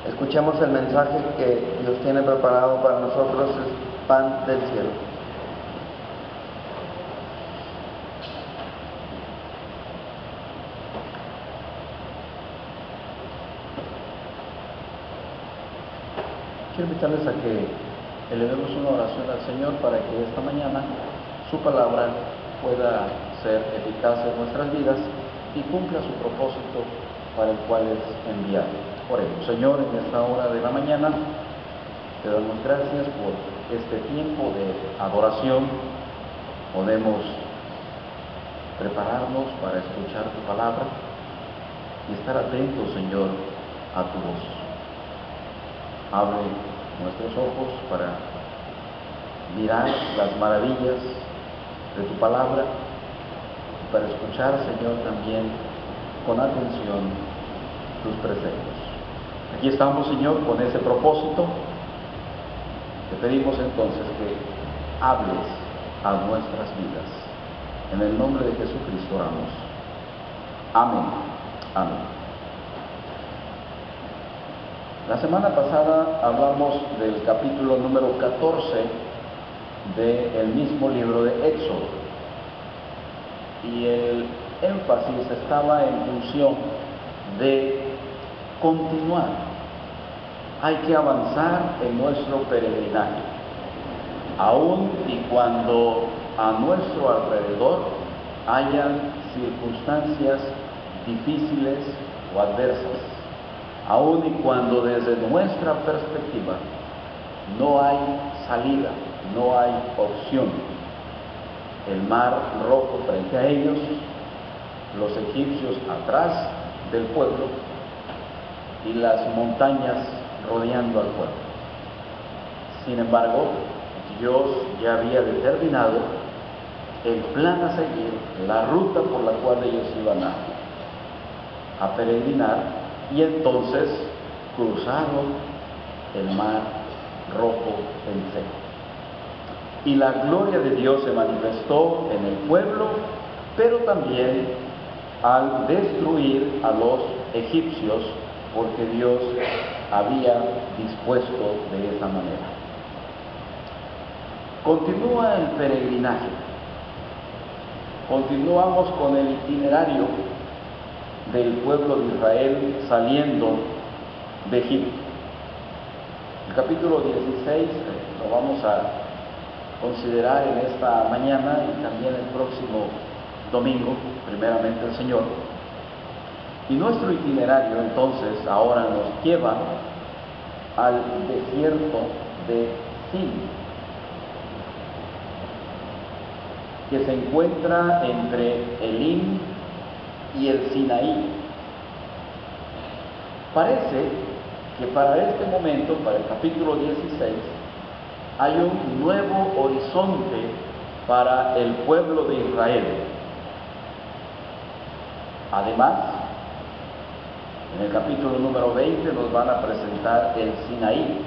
Escuchemos el mensaje que Dios tiene preparado para nosotros, es pan del cielo. Quiero invitarles a que elevemos una oración al Señor para que esta mañana su palabra pueda ser eficaz en nuestras vidas y cumpla su propósito para el cual es enviado. Oremos. Señor, en esta hora de la mañana te damos gracias por este tiempo de adoración. Podemos prepararnos para escuchar tu palabra y estar atentos, Señor, a tu voz. Abre nuestros ojos para mirar las maravillas de tu palabra y para escuchar, Señor, también con atención tus preceptos. Aquí estamos, Señor, con ese propósito. Te pedimos entonces que hables a nuestras vidas. En el nombre de Jesucristo oramos. Amén. Amén. La semana pasada hablamos del capítulo número 14 del mismo libro de Éxodo, y el énfasis estaba en función de continuar. Hay que avanzar en nuestro peregrinaje, aun y cuando a nuestro alrededor hayan circunstancias difíciles o adversas. Aun y cuando desde nuestra perspectiva no hay salida, no hay opción. El mar rojo frente a ellos, los egipcios atrás del pueblo y las montañas rodeando al pueblo. Sin embargo, Dios ya había determinado el plan a seguir, la ruta por la cual ellos iban a peregrinar. Y entonces cruzaron el mar rojo en seco. Y la gloria de Dios se manifestó en el pueblo, pero también al destruir a los egipcios, porque Dios había dispuesto de esa manera. Continúa el peregrinaje. Continuamos con el itinerario del pueblo de Israel saliendo de Egipto. El capítulo 16 lo vamos a considerar en esta mañana y también el próximo domingo, primeramente el Señor. Y nuestro itinerario entonces ahora nos lleva al desierto de Sin, que se encuentra entre Elim y el Sinaí. Parece que para este momento, para el capítulo 16, hay un nuevo horizonte para el pueblo de Israel. Además, en el capítulo número 20 nos van a presentar el Sinaí.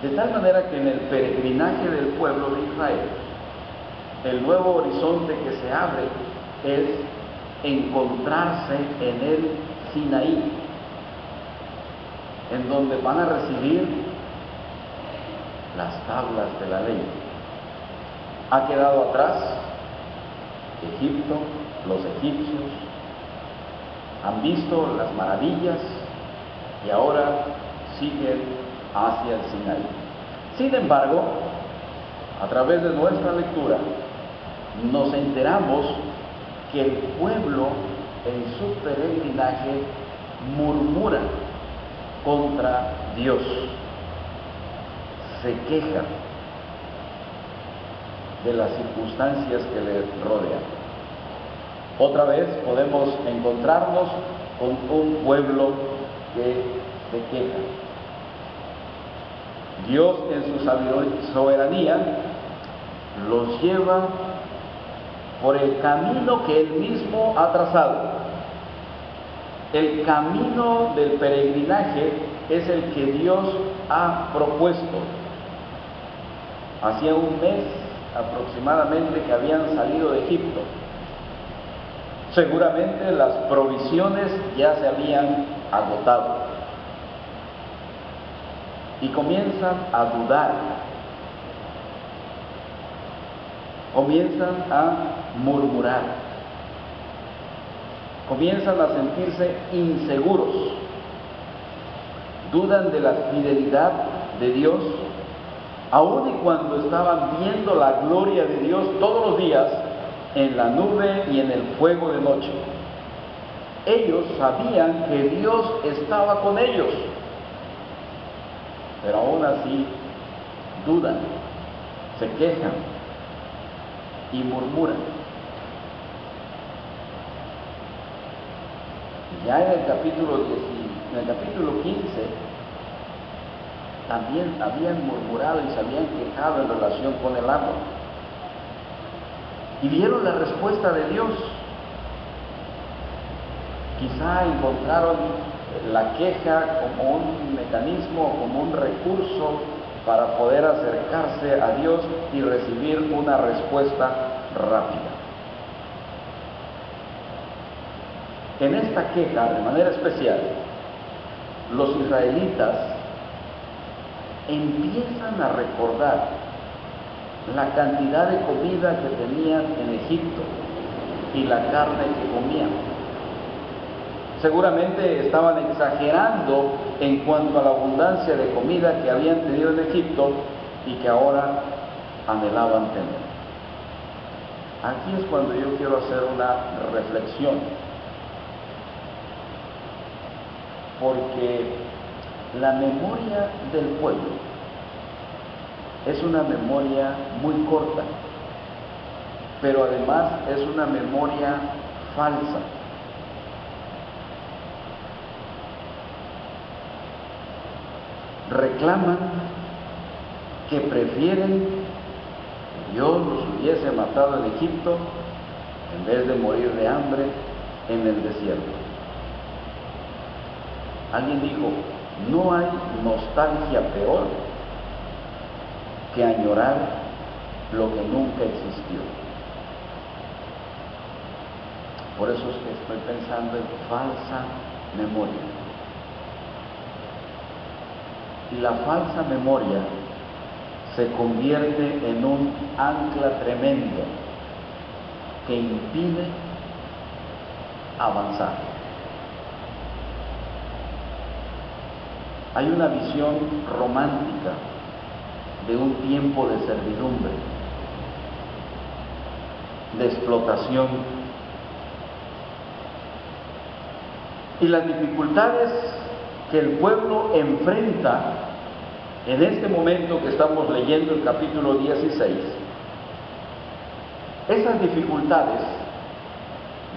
De tal manera que en el peregrinaje del pueblo de Israel, el nuevo horizonte que se abre es encontrarse en el Sinaí, en donde van a recibir las tablas de la ley. Ha quedado atrás Egipto, los egipcios, han visto las maravillas y ahora siguen hacia el Sinaí. Sin embargo, a través de nuestra lectura nos enteramos que el pueblo en su peregrinaje murmura contra Dios, se queja de las circunstancias que le rodean. Otra vez podemos encontrarnos con un pueblo que se queja. Dios en su soberanía los lleva por el camino que Él mismo ha trazado. El camino del peregrinaje es el que Dios ha propuesto. Hacía un mes aproximadamente que habían salido de Egipto. Seguramente las provisiones ya se habían agotado. y comienzan a dudar, comienzan a murmurar, comienzan a sentirse inseguros, dudan de la fidelidad de Dios, aun y cuando estaban viendo la gloria de Dios todos los días en la nube y en el fuego de noche. Ellos sabían que Dios estaba con ellos, pero aún así dudan, se quejan y murmuran. Ya en el capítulo 15 también habían murmurado y se habían quejado en relación con el agua. Y vieron la respuesta de Dios. Quizá encontraron la queja como un mecanismo, como un recurso para poder acercarse a Dios y recibir una respuesta rápida. En esta queja, de manera especial, los israelitas empiezan a recordar la cantidad de comida que tenían en Egipto y la carne que comían. Seguramente estaban exagerando en cuanto a la abundancia de comida que habían tenido en Egipto y que ahora anhelaban tener. Aquí es cuando yo quiero hacer una reflexión, porque la memoria del pueblo es una memoria muy corta, pero además es una memoria falsa. Reclaman que prefieren que Dios los hubiese matado en Egipto en vez de morir de hambre en el desierto. Alguien dijo, no hay nostalgia peor que añorar lo que nunca existió. Por eso es que estoy pensando en falsa memoria. Y la falsa memoria se convierte en un ancla tremendo que impide avanzar. Hay una visión romántica de un tiempo de servidumbre, de explotación, y las dificultades que el pueblo enfrenta en este momento que estamos leyendo el capítulo 16, esas dificultades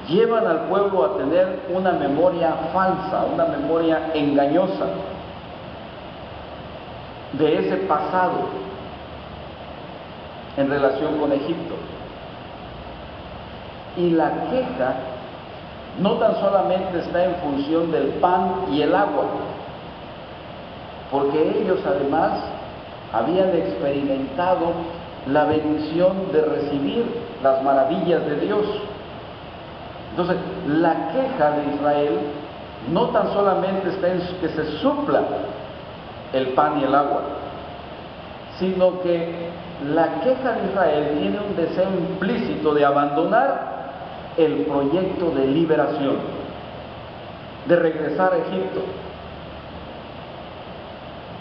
llevan al pueblo a tener una memoria falsa, una memoria engañosa de ese pasado en relación con Egipto. Y la queja no tan solamente está en función del pan y el agua, porque ellos además habían experimentado la bendición de recibir las maravillas de Dios. Entonces, la queja de Israel no tan solamente está en que se supla el pan y el agua, sino que la queja de Israel tiene un deseo implícito de abandonar el proyecto de liberación, de regresar a Egipto,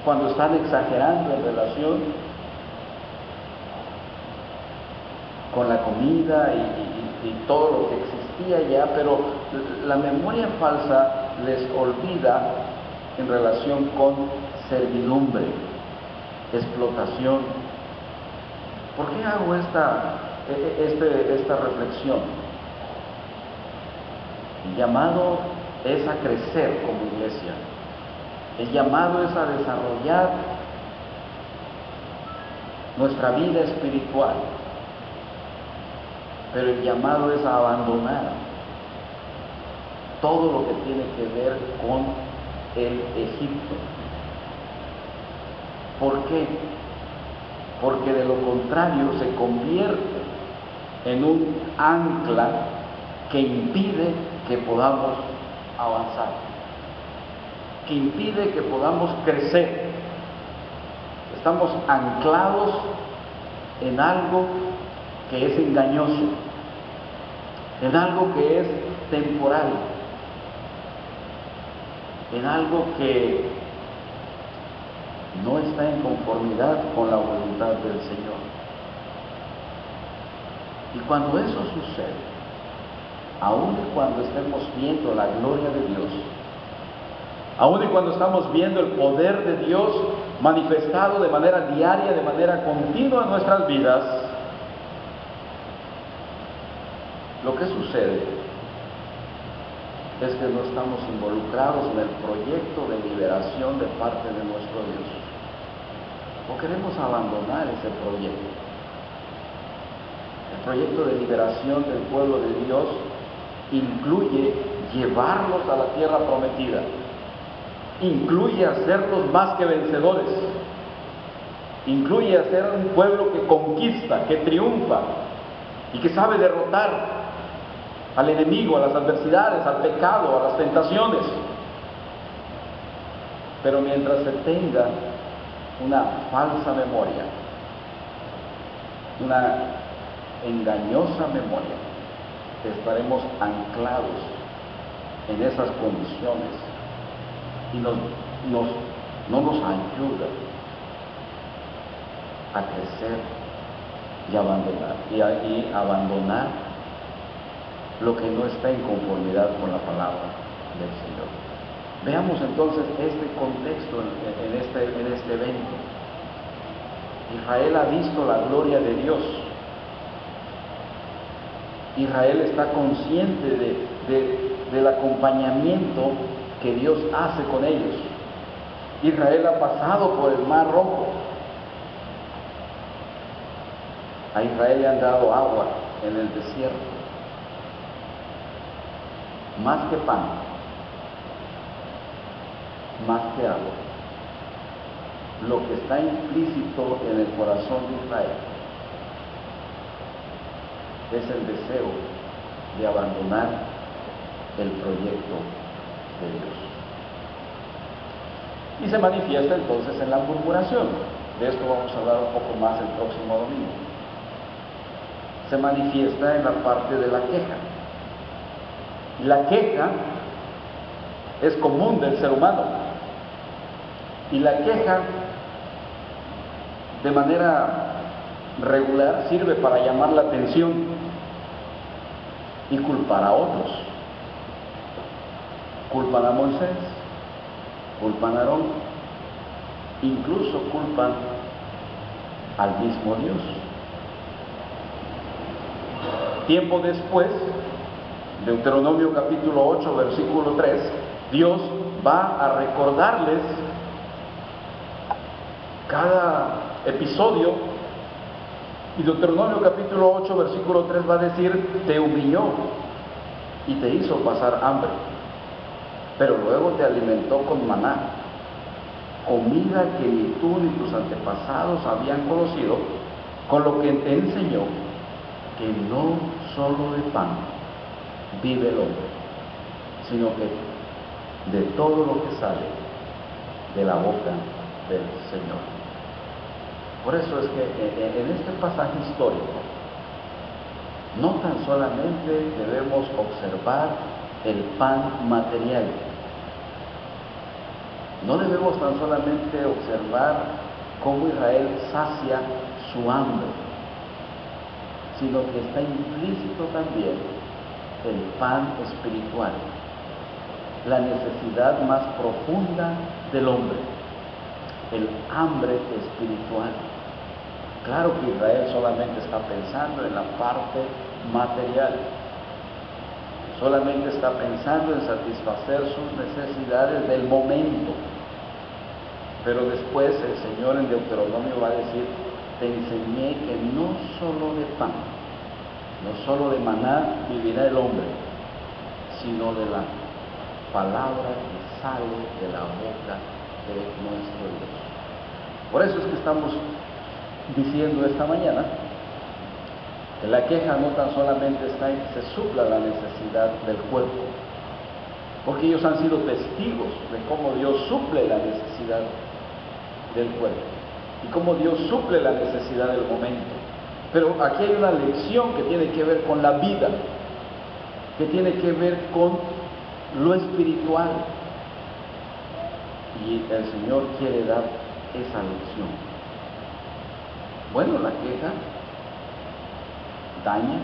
cuando están exagerando en relación con la comida y todo lo que existía ya, pero la memoria falsa les olvida en relación con servidumbre, explotación. ¿Por qué hago esta reflexión? El llamado es a crecer como iglesia. El llamado es a desarrollar nuestra vida espiritual. Pero el llamado es a abandonar todo lo que tiene que ver con el Egipto. ¿Por qué? Porque de lo contrario se convierte en un ancla que impide que podamos avanzar, que impide que podamos crecer, Estamos anclados en algo que es engañoso, en algo que es temporal, en algo que no está en conformidad con la voluntad del Señor. Y cuando eso sucede, aun y cuando estemos viendo la gloria de Dios, aun y cuando estamos viendo el poder de Dios manifestado de manera diaria, de manera continua en nuestras vidas, lo que sucede es que no estamos involucrados en el proyecto de liberación de parte de nuestro Dios. O queremos abandonar ese proyecto. El proyecto de liberación del pueblo de Dios incluye llevarlos a la tierra prometida. Incluye hacerlos más que vencedores. Incluye hacer un pueblo que conquista, que triunfa y que sabe derrotar al enemigo, a las adversidades, al pecado, a las tentaciones. Pero mientras se tenga una falsa memoria, una engañosa memoria, estaremos anclados en esas condiciones y no nos ayuda a crecer y abandonar lo que no está en conformidad con la palabra del Señor. Veamos entonces este contexto en este evento. Israel ha visto la gloria de Dios. Israel está consciente del acompañamiento que Dios hace con ellos. Israel ha pasado por el Mar Rojo. A Israel le han dado agua en el desierto. Más que pan, más que agua. Lo que está implícito en el corazón de Israel es el deseo de abandonar el proyecto de Dios. Y se manifiesta entonces en la murmuración. De esto vamos a hablar un poco más el próximo domingo. Se manifiesta en la parte de la queja. La queja es común del ser humano. Y la queja, de manera regular, sirve para llamar la atención y culpar a otros. Culpan a Moisés, culpan a Aarón, incluso culpan al mismo Dios. Tiempo después, Deuteronomio capítulo 8, versículo 3, Dios va a recordarles cada episodio, y Deuteronomio capítulo 8, versículo 3 va a decir: te humilló y te hizo pasar hambre, pero luego te alimentó con maná, comida que ni tú ni tus antepasados habían conocido, con lo que te enseñó que no solo de pan vive el hombre, sino que de todo lo que sale de la boca del Señor. Por eso es que en este pasaje histórico no tan solamente debemos observar el pan material, no debemos tan solamente observar cómo Israel sacia su hambre, sino que está implícito también el pan espiritual, la necesidad más profunda del hombre, el hambre espiritual. Claro que Israel solamente está pensando en la parte material, solamente está pensando en satisfacer sus necesidades del momento, pero después el Señor en Deuteronomio va a decir: te enseñé que no solo de pan, no solo de maná vivirá el hombre, sino de la palabra que sale de la boca de nuestro Dios. Por eso es que estamos diciendo esta mañana que la queja no tan solamente está en que se supla la necesidad del cuerpo, porque ellos han sido testigos de cómo Dios suple la necesidad del cuerpo, y cómo Dios suple la necesidad del momento. Pero aquí hay una lección que tiene que ver con la vida, que tiene que ver con lo espiritual. Y el Señor quiere dar esa lección. Bueno, la queja daña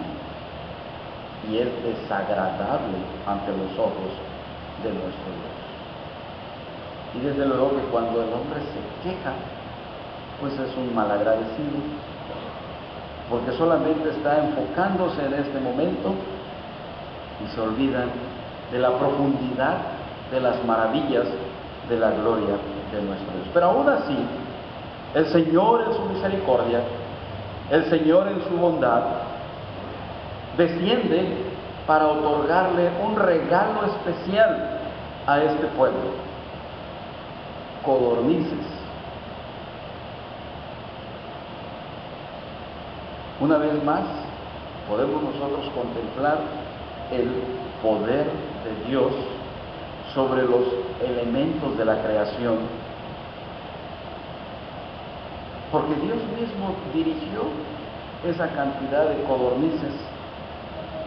y es desagradable ante los ojos de nuestro Dios. Y desde luego que cuando el hombre se queja, pues es un malagradecido, porque solamente está enfocándose en este momento y se olvidan de la profundidad de las maravillas de la gloria de nuestro Dios. Pero aún así, el Señor en su misericordia, el Señor en su bondad, desciende para otorgarle un regalo especial a este pueblo: codornices. Una vez más, podemos nosotros contemplar el poder de Dios sobre los elementos de la creación, porque Dios mismo dirigió esa cantidad de codornices.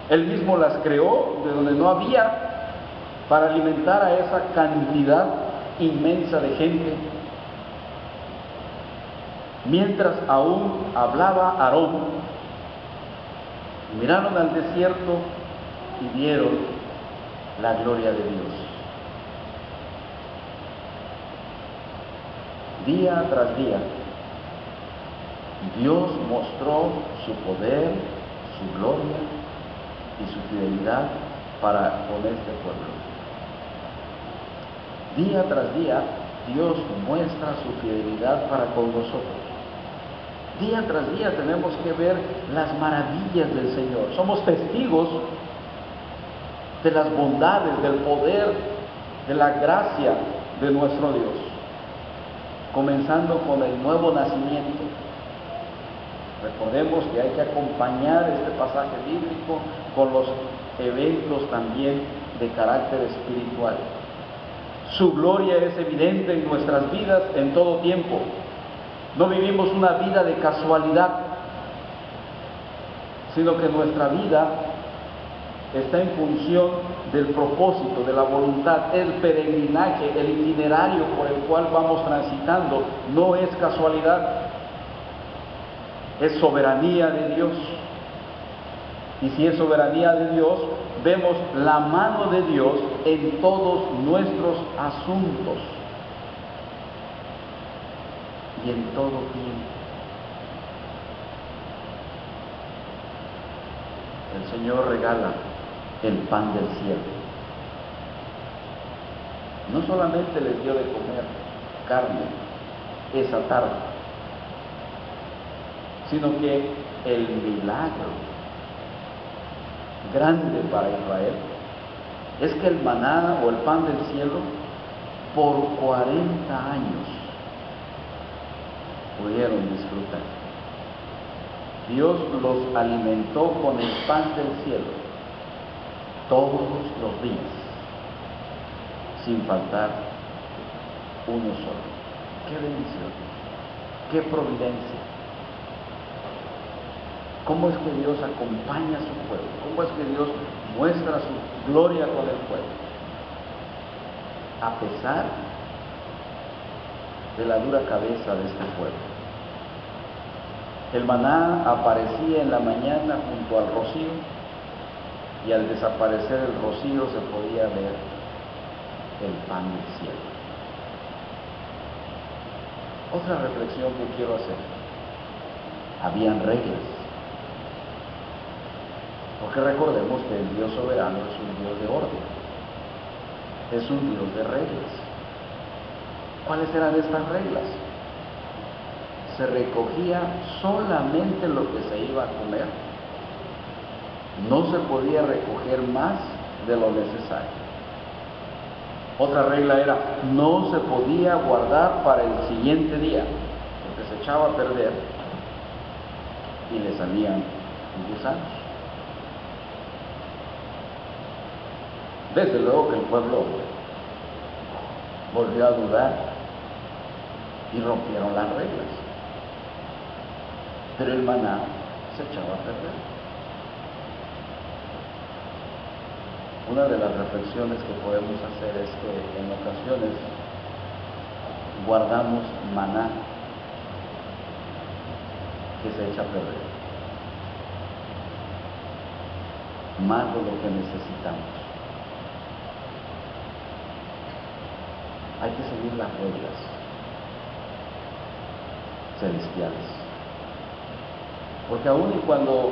Él mismo las creó de donde no había, para alimentar a esa cantidad inmensa de gente. Mientras aún hablaba Aarón, miraron al desierto y vieron la gloria de Dios. Día tras día, Dios mostró su poder, su gloria y su fidelidad para con este pueblo. Día tras día, Dios muestra su fidelidad para con nosotros. Día tras día tenemos que ver las maravillas del Señor. Somos testigos de las bondades, del poder, de la gracia de nuestro Dios. Comenzando con el nuevo nacimiento. Recordemos que hay que acompañar este pasaje bíblico con los eventos también de carácter espiritual. Su gloria es evidente en nuestras vidas en todo tiempo. No vivimos una vida de casualidad, sino que nuestra vida está en función del propósito, de la voluntad. El peregrinaje, el itinerario por el cual vamos transitando, no es casualidad, es soberanía de Dios. Y si es soberanía de Dios, vemos la mano de Dios en todos nuestros asuntos y en todo tiempo. El Señor regala el pan del cielo. No solamente les dio de comer carne esa tarde, sino que el milagro grande para Israel es que el maná o el pan del cielo por 40 años pudieron disfrutar. Dios los alimentó con el pan del cielo todos los días, sin faltar uno solo. ¡Qué bendición! ¡Qué providencia! ¿Cómo es que Dios acompaña a su pueblo? ¿Cómo es que Dios muestra su gloria con el pueblo? A pesar de la dura cabeza de este pueblo. El maná aparecía en la mañana junto al rocío, y al desaparecer el rocío se podía ver el pan del cielo. Otra reflexión que quiero hacer: habían reglas. Porque recordemos que el Dios soberano es un Dios de orden, es un Dios de reglas. ¿Cuáles eran estas reglas? Se recogía solamente lo que se iba a comer. No se podía recoger más de lo necesario. Otra regla era: no se podía guardar para el siguiente día, porque se echaba a perder y le salían gusanos. Desde luego que el pueblo volvió a dudar y rompieron las reglas. pero el maná se echaba a perder. Una de las reflexiones que podemos hacer es que en ocasiones guardamos maná que se echa a perder, más de lo que necesitamos. Hay que seguir las reglas celestiales, porque aun y cuando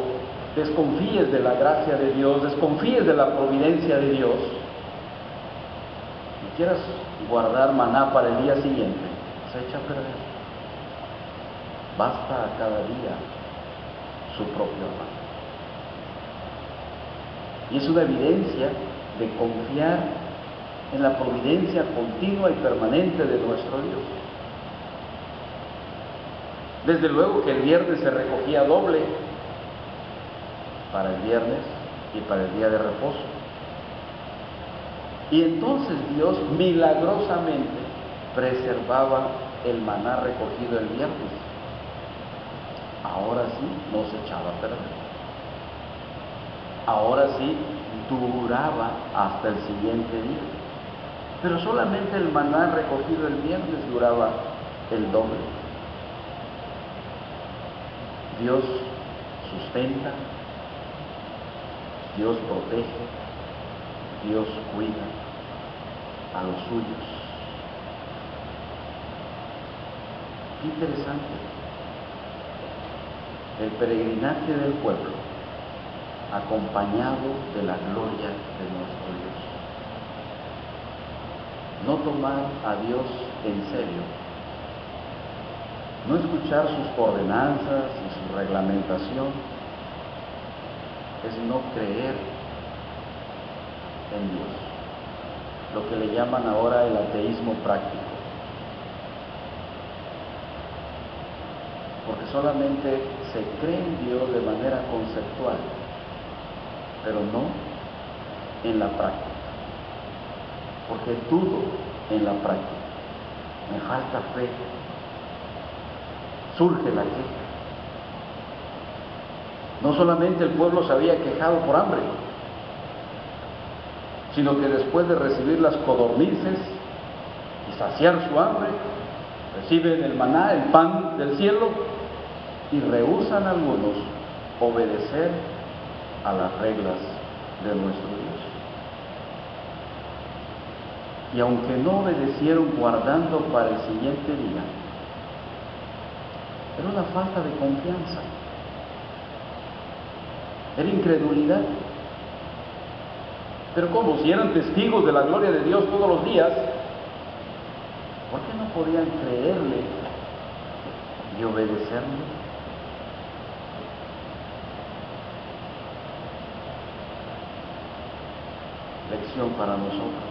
desconfíes de la gracia de Dios, desconfíes de la providencia de Dios, y quieras guardar maná para el día siguiente, se echa a perder. Basta a cada día su propio afán. Y es una evidencia de confiar en la providencia continua y permanente de nuestro Dios. Desde luego que el viernes se recogía doble para el viernes y para el día de reposo. Y entonces Dios milagrosamente preservaba el maná recogido el viernes. Ahora sí no se echaba a perder. Ahora sí duraba hasta el siguiente día. Pero solamente el maná recogido el viernes duraba el doble. Dios sustenta, Dios protege, Dios cuida a los suyos. Qué interesante. El peregrinaje del pueblo, acompañado de la gloria de nuestro Dios. No tomar a Dios en serio, no escuchar sus ordenanzas y su reglamentación, es no creer en Dios, lo que le llaman ahora el ateísmo práctico. Porque solamente se cree en Dios de manera conceptual, pero no en la práctica. Porque dudo en la práctica, me falta fe, surge la queja. No solamente el pueblo se había quejado por hambre, sino que después de recibir las codornices y saciar su hambre, reciben el maná, el pan del cielo, y rehúsan algunos obedecer a las reglas de nuestro Dios. Y aunque no obedecieron guardando para el siguiente día, era una falta de confianza, era incredulidad. Pero ¿cómo? Si eran testigos de la gloria de Dios todos los días, ¿por qué no podían creerle y obedecerle? Lección para nosotros.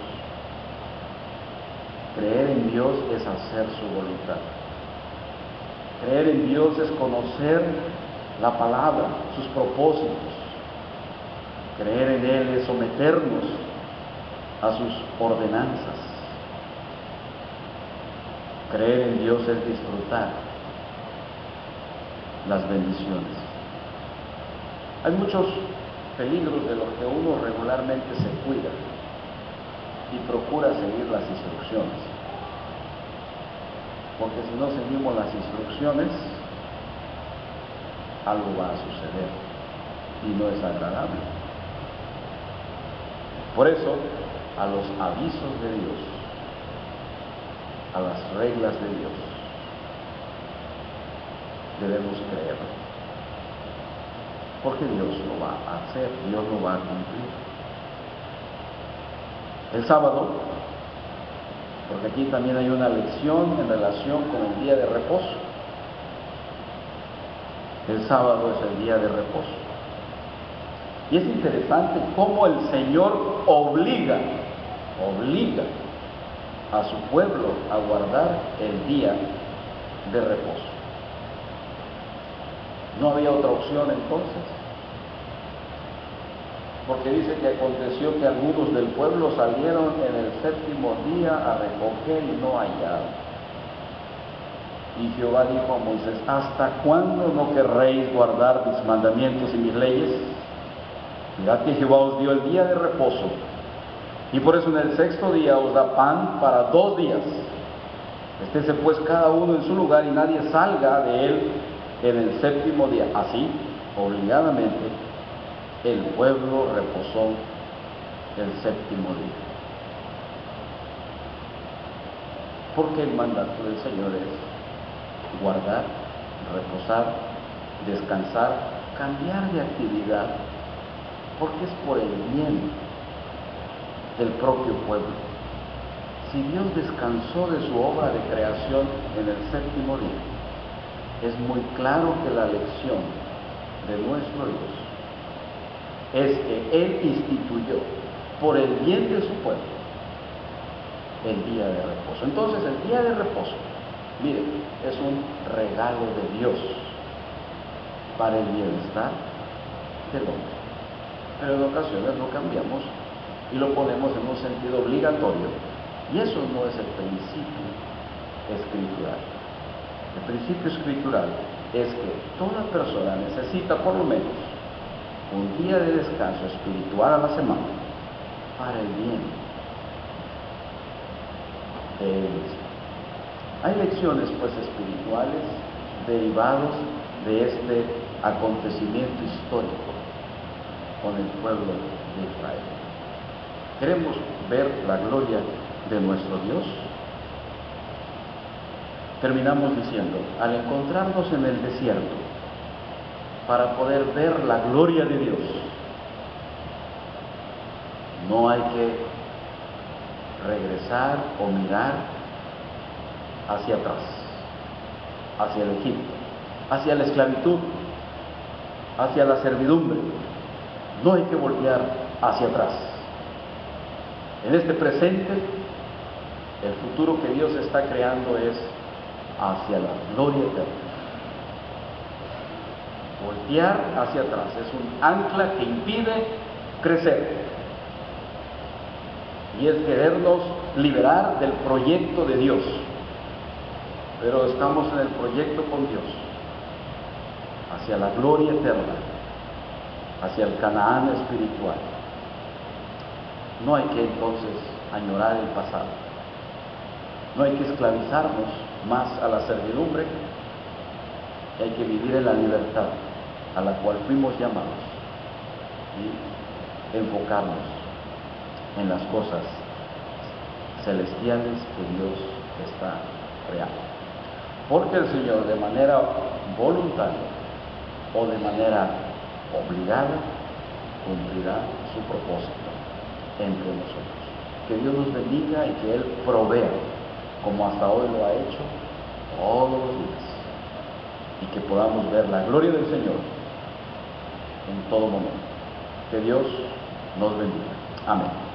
Creer en Dios es hacer su voluntad. Creer en Dios es conocer la palabra, sus propósitos. Creer en Él es someternos a sus ordenanzas. Creer en Dios es disfrutar las bendiciones. Hay muchos peligros de los que uno regularmente se cuida y procura seguir las instrucciones. Porque si no seguimos las instrucciones, algo va a suceder y no es agradable. Por eso, a los avisos de Dios, a las reglas de Dios, debemos creer. Porque Dios lo va a hacer, Dios lo va a cumplir. El sábado, porque aquí también hay una lección en relación con el día de reposo. El sábado es el día de reposo. Y es interesante cómo el Señor obliga a su pueblo a guardar el día de reposo. No había otra opción entonces, porque dice que aconteció que algunos del pueblo salieron en el séptimo día a recoger y no hallaron. Y Jehová dijo a Moisés: ¿hasta cuándo no querréis guardar mis mandamientos y mis leyes? Mirad que Jehová os dio el día de reposo, y por eso en el sexto día os da pan para 2 días. Estése pues cada uno en su lugar y nadie salga de él en el séptimo día. Así, obligadamente, el pueblo reposó el séptimo día. Porque el mandato del Señor es guardar, reposar, descansar, cambiar de actividad, porque es por el bien del propio pueblo. Si Dios descansó de su obra de creación en el séptimo día, es muy claro que la lección de nuestro Dios es que Él instituyó por el bien de su pueblo el día de reposo. Entonces, el día de reposo, mire, es un regalo de Dios para el bienestar del hombre. Pero en ocasiones lo cambiamos y lo ponemos en un sentido obligatorio, y eso no es el principio escritural. El principio escritural es que toda persona necesita por lo menos un día de descanso espiritual a la semana para el bien de él mismo. Hay lecciones pues espirituales derivados de este acontecimiento histórico con el pueblo de Israel. ¿Queremos ver la gloria de nuestro Dios? Terminamos diciendo, al encontrarnos en el desierto, para poder ver la gloria de Dios, no hay que regresar o mirar hacia atrás, hacia el Egipto, hacia la esclavitud, hacia la servidumbre. No hay que voltear hacia atrás. En este presente, el futuro que Dios está creando es hacia la gloria eterna. Voltear hacia atrás es un ancla que impide crecer, y es querernos liberar del proyecto de Dios. Pero estamos en el proyecto con Dios, hacia la gloria eterna, hacia el Canaán espiritual. No hay que entonces añorar el pasado, no hay que esclavizarnos más a la servidumbre, hay que vivir en la libertad a la cual fuimos llamados y enfocarnos en las cosas celestiales que Dios está creando. Porque el Señor, de manera voluntaria o de manera obligada, cumplirá su propósito entre nosotros. Que Dios nos bendiga y que Él provea, como hasta hoy lo ha hecho, todos los días, y que podamos ver la gloria del Señor en todo momento. Que Dios nos bendiga. Amén.